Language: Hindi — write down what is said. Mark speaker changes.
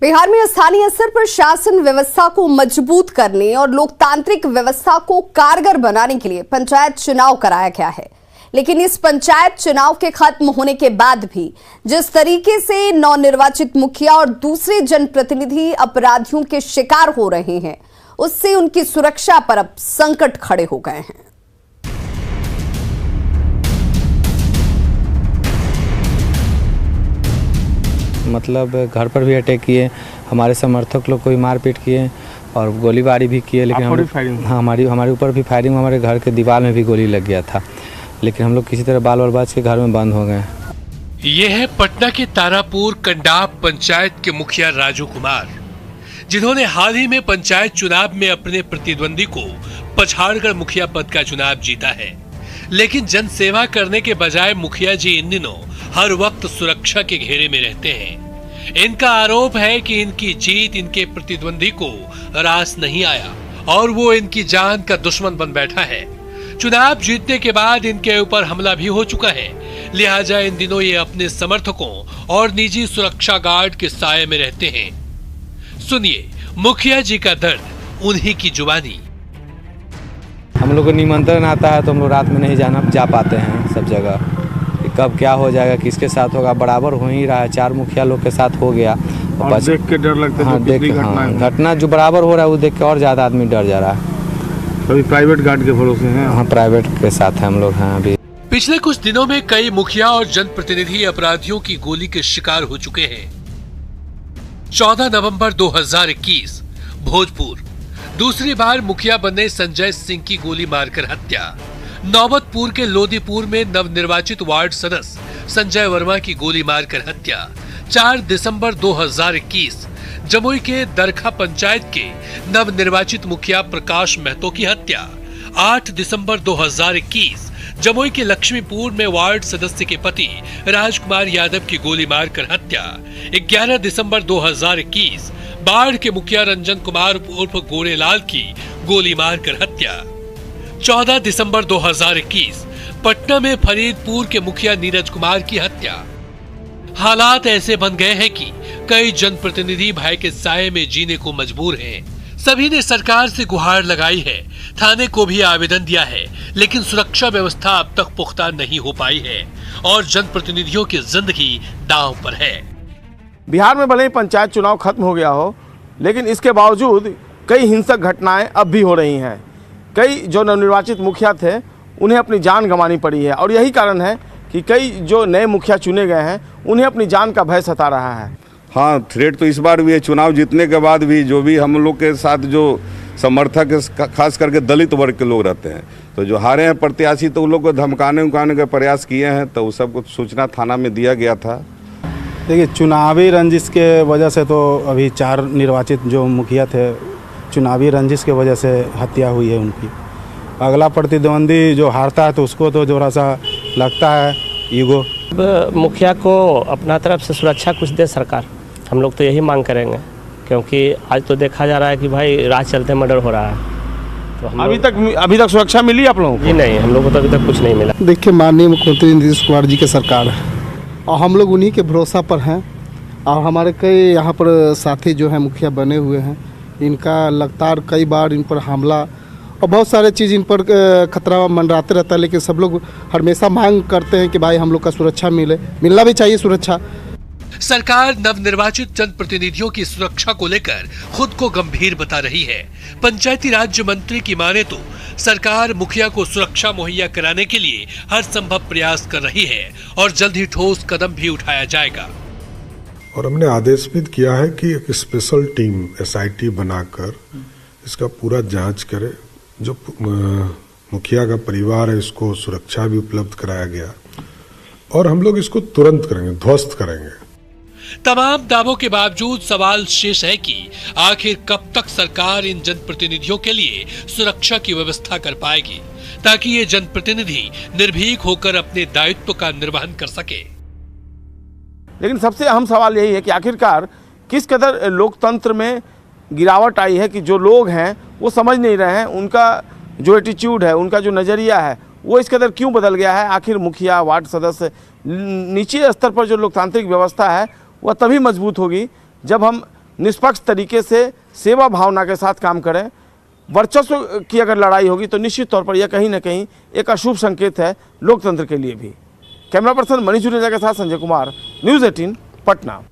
Speaker 1: बिहार में स्थानीय स्तर पर शासन व्यवस्था को मजबूत करने और लोकतांत्रिक व्यवस्था को कारगर बनाने के लिए पंचायत चुनाव कराया गया है। लेकिन इस पंचायत चुनाव के खत्म होने के बाद भी जिस तरीके से नवनिर्वाचित मुखिया और दूसरे जनप्रतिनिधि अपराधियों के शिकार हो रहे हैं, उससे उनकी सुरक्षा पर अब संकट खड़े हो गए हैं।
Speaker 2: मतलब घर पर भी अटैक किए, हमारे समर्थक लोग को भी मारपीट किए और गोलीबारी भी किए। लेकिन हमारे ऊपर भी फायरिंग, हमारे घर के दीवार में भी गोली लग गया था। लेकिन हम लोग किसी तरह बाल और बच के घर में बंद हो गए।
Speaker 3: ये है पटना के तारापुर कंडाप पंचायत के मुखिया राजू कुमार, जिन्होंने हाल ही में पंचायत चुनाव में अपने प्रतिद्वंदी को पछाड़कर मुखिया पद का चुनाव जीता है। लेकिन जन सेवा करने के बजाय मुखिया जी इन दिनों हर वक्त सुरक्षा के घेरे में रहते हैं। इनका आरोप है कि इनकी जीत इनके प्रतिद्वंदी को रास नहीं आया और वो इनकी जान का दुश्मन बन बैठा है। चुनाव जीतने के बाद इनके ऊपर हमला भी हो चुका है, लिहाजा इन दिनों ये अपने समर्थकों और निजी सुरक्षा गार्ड के साये में रहते हैं। सुनिए मुखिया जी का दर्द, उन्हीं की जुबानी।
Speaker 2: हम लोग को निमंत्रण आता है तो हम लोग रात में नहीं जा पाते हैं सब जगह। कब क्या हो जाएगा, किसके साथ होगा, बराबर हो ही रहा है। 4 मुखिया लोग के साथ हो गया
Speaker 4: और देख के डर लगता है।
Speaker 2: घटना जो बराबर हो रहा है वो देख के और ज्यादा आदमी डर जा रहा है।
Speaker 4: अभी प्राइवेट गार्ड के भरोसे हैं।
Speaker 2: हाँ, प्राइवेट के साथ हैं हम लोग। हाँ, अभी
Speaker 3: पिछले कुछ दिनों में कई मुखिया और जनप्रतिनिधि अपराधियों की गोली के शिकार हो चुके हैं। 14 नवंबर 2021 भोजपुर, दूसरी बार मुखिया बने संजय सिंह की गोली मारकर हत्या। नौबतपुर के लोदीपुर में नवनिर्वाचित वार्ड सदस्य संजय वर्मा की गोली मारकर हत्या। 4 दिसंबर 2021 जमुई के दरखा पंचायत के नवनिर्वाचित मुखिया प्रकाश महतो की हत्या। 8 दिसंबर 2021 जमुई के लक्ष्मीपुर में वार्ड सदस्य के पति राजकुमार यादव की गोली मारकर हत्या। 11 दिसंबर 2021 बाढ़ के मुखिया रंजन कुमार उर्फ गोरेलाल की गोली मारकर हत्या। 14 दिसंबर 2021 पटना में फरीदपुर के मुखिया नीरज कुमार की हत्या। हालात ऐसे बन गए हैं कि कई जनप्रतिनिधि भय के साये में जीने को मजबूर हैं। सभी ने सरकार से गुहार लगाई है, थाने को भी आवेदन दिया है, लेकिन सुरक्षा व्यवस्था अब तक पुख्ता नहीं हो पाई है और जनप्रतिनिधियों की जिंदगी दांव पर है।
Speaker 4: बिहार में भले ही पंचायत चुनाव खत्म हो गया हो, लेकिन इसके बावजूद कई हिंसक घटनाएं अब भी हो रही हैं। कई जो नवनिर्वाचित मुखिया थे उन्हें अपनी जान गंवानी पड़ी है और यही कारण है कि कई जो नए मुखिया चुने गए हैं उन्हें अपनी जान का भय सता रहा है।
Speaker 5: हाँ, थ्रेट तो इस बार भी है। चुनाव जीतने के बाद भी जो भी हम लोग के साथ जो समर्थक, खास करके दलित वर्ग के लोग रहते हैं, तो जो हारे हैं प्रत्याशी, तो उन लोग को धमकाने उमकाने का प्रयास किए हैं, तो उस सबको सूचना थाना में दिया गया था।
Speaker 6: देखिए, चुनावी रंजिश के वजह से तो अभी 4 निर्वाचित जो मुखिया थे, चुनावी रंजिश के वजह से हत्या हुई है उनकी। अगला प्रतिद्वंदी जो हारता है तो उसको तो थोड़ा सा लगता है ईगो।
Speaker 7: मुखिया को अपना तरफ से सुरक्षा कुछ दे सरकार, हम लोग तो यही मांग करेंगे, क्योंकि आज तो देखा जा रहा है कि भाई राह चलते मर्डर हो रहा है। तो
Speaker 4: अभी तक सुरक्षा मिली आप लोगों को?
Speaker 7: जी नहीं, हम लोग को तो अभी तक कुछ नहीं मिला।
Speaker 8: देखिए, माननीय मुख्यमंत्री नीतीश कुमार जी की सरकार है और हम लोग उन्हीं के भरोसा पर हैं और हमारे कई यहाँ पर साथी जो हैं मुखिया बने हुए हैं, इनका लगातार कई बार इन पर हमला और बहुत सारे चीज़ इन पर खतरा मंडराते रहता है। लेकिन सब लोग हमेशा मांग करते हैं कि भाई हम लोग का सुरक्षा मिलना भी चाहिए सुरक्षा।
Speaker 3: सरकार नवनिर्वाचित जनप्रतिनिधियों की सुरक्षा को लेकर खुद को गंभीर बता रही है। पंचायती राज्य मंत्री की माने तो सरकार मुखिया को सुरक्षा मुहैया कराने के लिए हर संभव प्रयास कर रही है और जल्द ही ठोस कदम भी उठाया जाएगा।
Speaker 9: और हमने आदेश भी किया है कि एक स्पेशल टीम SIT बनाकर इसका पूरा जांच करे। जो मुखिया का परिवार है, इसको सुरक्षा भी उपलब्ध कराया गया और हम लोग इसको तुरंत करेंगे, ध्वस्त करेंगे।
Speaker 3: तमाम दावों के बावजूद सवाल शेष है कि आखिर कब तक सरकार इन जनप्रतिनिधियों के लिए सुरक्षा की व्यवस्था कर पाएगी, ताकि ये जनप्रतिनिधि निर्भीक होकर अपने दायित्व का निर्वहन कर सके।
Speaker 4: लेकिन सबसे अहम सवाल यही है कि आखिरकार किस कदर लोकतंत्र में गिरावट आई है कि जो लोग हैं वो समझ नहीं रहे हैं, उनका जो एटीट्यूड है, उनका जो नज़रिया है वो इस कदर क्यों बदल गया है। आखिर मुखिया, वार्ड सदस्य, नीचे स्तर पर जो लोकतांत्रिक व्यवस्था है वह तभी मजबूत होगी जब हम निष्पक्ष तरीके से सेवा भावना के साथ काम करें। वर्चस्व की अगर लड़ाई होगी तो निश्चित तौर पर यह कहीं ना कहीं एक अशुभ संकेत है लोकतंत्र के लिए भी। कैमरा पर्सन मनीष जुनेजा के साथ संजय कुमार, न्यूज़ 18 पटना।